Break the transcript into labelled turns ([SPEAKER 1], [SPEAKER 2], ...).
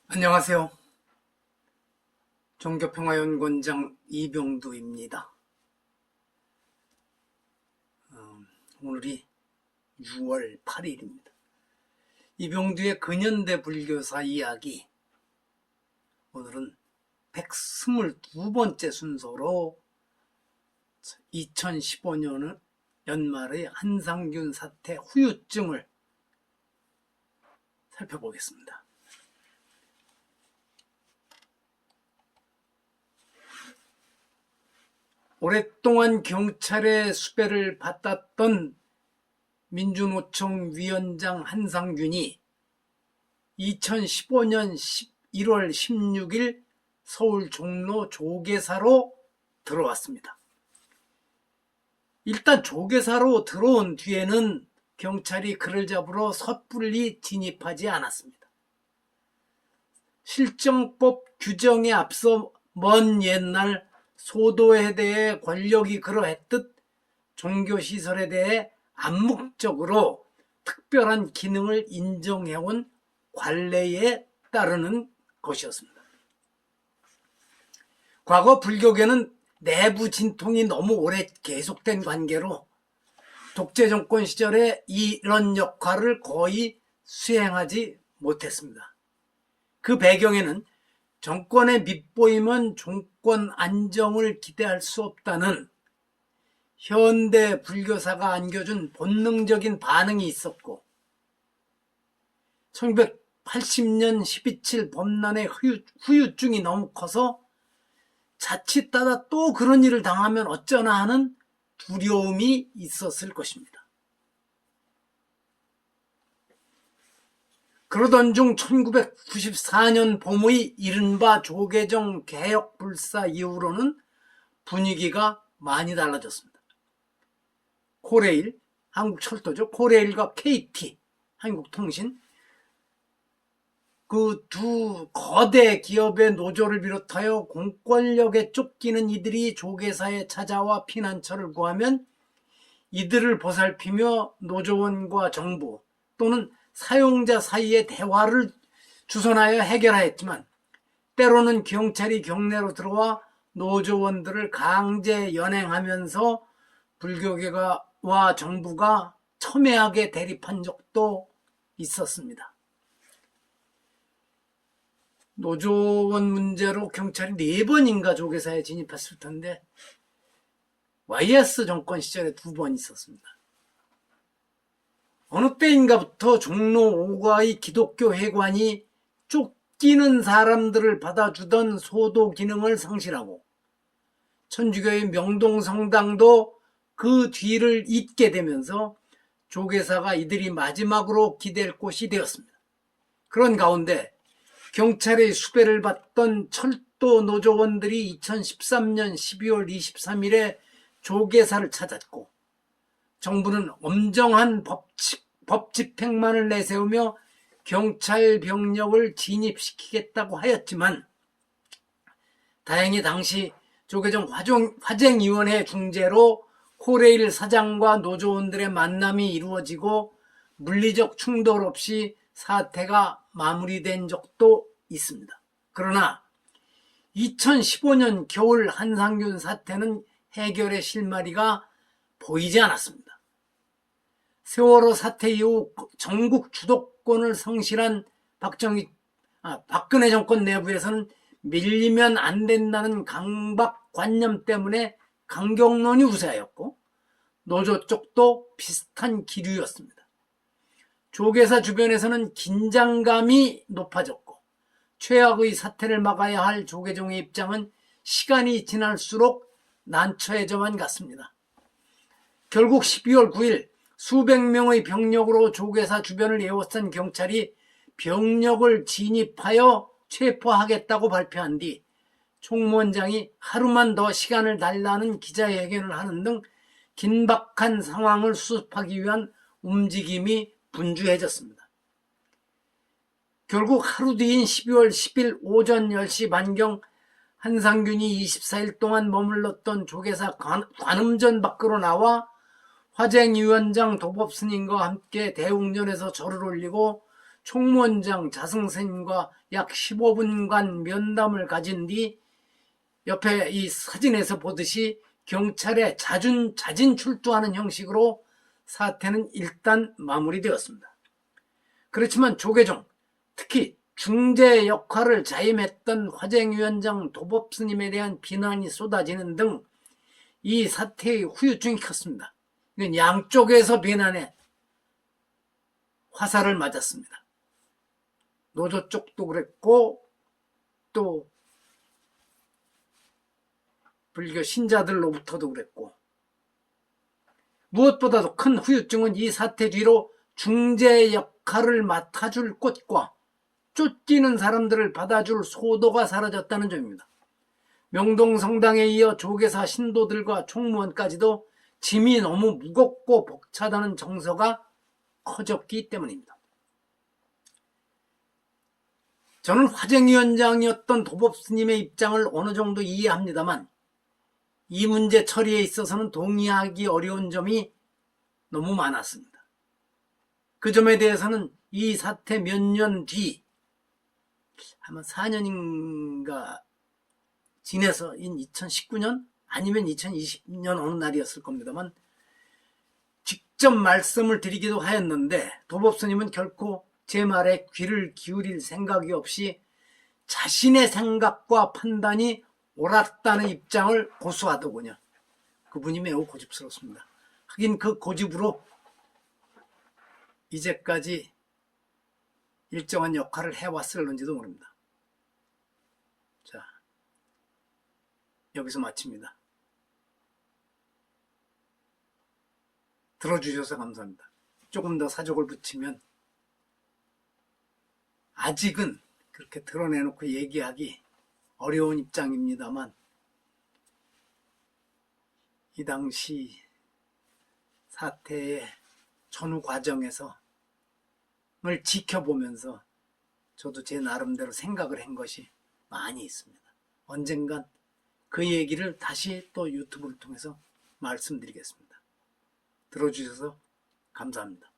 [SPEAKER 1] 안녕하세요. 종교평화연구원장 이병두입니다. 오늘이 6월 8일입니다. 이병두의 근현대 불교사 이야기, 오늘은 122번째 순서로 2015년 연말의 한상균 사태 후유증을 살펴보겠습니다. 오랫동안 경찰의 수배를 받았던 민주노총 위원장 한상균이 2015년 1월 16일 서울 종로 조계사로 들어왔습니다. 일단 조계사로 들어온 뒤에는 경찰이 그를 잡으러 섣불리 진입하지 않았습니다. 실정법 규정에 앞서 먼 옛날 소도에 대해 권력이 그러했듯 종교시설에 대해 암묵적으로 특별한 기능을 인정해온 관례에 따르는 것이었습니다. 과거 불교계는 내부 진통이 너무 오래 계속된 관계로 독재 정권 시절에 이런 역할을 거의 수행하지 못했습니다. 그 배경에는 정권의 밑보이면 정권 안정을 기대할 수 없다는 현대 불교사가 안겨준 본능적인 반응이 있었고, 1980년 12.7 범란의 후유증이 너무 커서 자칫 따다 또 그런 일을 당하면 어쩌나 하는 두려움이 있었을 것입니다. 그러던 중 1994년 봄의 이른바 조계종 개혁불사 이후로는 분위기가 많이 달라졌습니다. 코레일, 한국철도죠. 코레일과 KT, 한국통신, 그 두 거대 기업의 노조를 비롯하여 공권력에 쫓기는 이들이 조계사에 찾아와 피난처를 구하면 이들을 보살피며 노조원과 정부 또는 사용자 사이의 대화를 주선하여 해결하였지만, 때로는 경찰이 경내로 들어와 노조원들을 강제 연행하면서 불교계와 정부가 첨예하게 대립한 적도 있었습니다. 노조원 문제로 경찰이 4번인가 조계사에 진입했을 텐데 YS 정권 시절에 2번 있었습니다. 어느 때인가부터 종로 5가의 기독교 회관이 쫓기는 사람들을 받아주던 소도 기능을 상실하고, 천주교의 명동성당도 그 뒤를 잇게 되면서 조계사가 이들이 마지막으로 기댈 곳이 되었습니다. 그런 가운데 경찰의 수배를 받던 철도 노조원들이 2013년 12월 23일에 조계사를 찾았고, 정부는 엄정한 법 집행만을 내세우며 경찰 병력을 진입시키겠다고 하였지만, 다행히 당시 조계종 화쟁위원회 중재로 코레일 사장과 노조원들의 만남이 이루어지고 물리적 충돌 없이 사태가 마무리된 적도 있습니다. 그러나 2015년 겨울 한상균 사태는 해결의 실마리가 보이지 않았습니다. 세월호 사태 이후 전국 주도권을 성실한 박근혜 정권 내부에서는 밀리면 안 된다는 강박관념 때문에 강경론이 우세하였고, 노조 쪽도 비슷한 기류였습니다. 조계사 주변에서는 긴장감이 높아졌고, 최악의 사태를 막아야 할 조계종의 입장은 시간이 지날수록 난처해져만 갔습니다. 결국 12월 9일 수백 명의 병력으로 조계사 주변을 에워싼 경찰이 병력을 진입하여 체포하겠다고 발표한 뒤 총무원장이 하루만 더 시간을 달라는 기자회견을 하는 등 긴박한 상황을 수습하기 위한 움직임이 분주해졌습니다. 결국 하루 뒤인 12월 10일 오전 10시 반경 한상균이 24일 동안 머물렀던 조계사 관음전 밖으로 나와 화쟁위원장 도법스님과 함께 대웅전에서 절을 올리고 총무원장 자승선과 약 15분간 면담을 가진 뒤 옆에 이 사진에서 보듯이 경찰에 자진 출두하는 형식으로 사태는 일단 마무리되었습니다. 그렇지만 조계종, 특히 중재 역할을 자임했던 화쟁위원장 도법스님에 대한 비난이 쏟아지는 등 이 사태의 후유증이 컸습니다. 이건 양쪽에서 비난에 화살을 맞았습니다. 노조 쪽도 그랬고 또 불교 신자들로부터도 그랬고, 무엇보다도 큰 후유증은 이 사태 뒤로 중재 역할을 맡아줄 곳과 쫓기는 사람들을 받아줄 소도가 사라졌다는 점입니다. 명동성당에 이어 조계사 신도들과 총무원까지도 짐이 너무 무겁고 벅차다는 정서가 커졌기 때문입니다. 저는 화쟁위원장이었던 도법스님의 입장을 어느 정도 이해합니다만 이 문제 처리에 있어서는 동의하기 어려운 점이 너무 많았습니다. 그 점에 대해서는 이 사태 몇 년 뒤, 아마 4년인가 지내서 2019년 아니면 2020년 어느 날이었을 겁니다만 직접 말씀을 드리기도 하였는데, 도법스님은 결코 제 말에 귀를 기울일 생각이 없이 자신의 생각과 판단이 옳았다는 입장을 고수하더군요. 그분이 매우 고집스럽습니다. 하긴 그 고집으로 이제까지 일정한 역할을 해왔을는지도 모릅니다. 자, 여기서 마칩니다. 들어주셔서 감사합니다. 조금 더 사족을 붙이면 아직은 그렇게 드러내놓고 얘기하기 어려운 입장입니다만, 이 당시 사태의 전후 과정에서 을 지켜보면서 저도 제 나름대로 생각을 한 것이 많이 있습니다. 언젠간 그 얘기를 다시 또 유튜브를 통해서 말씀드리겠습니다. 들어주셔서 감사합니다.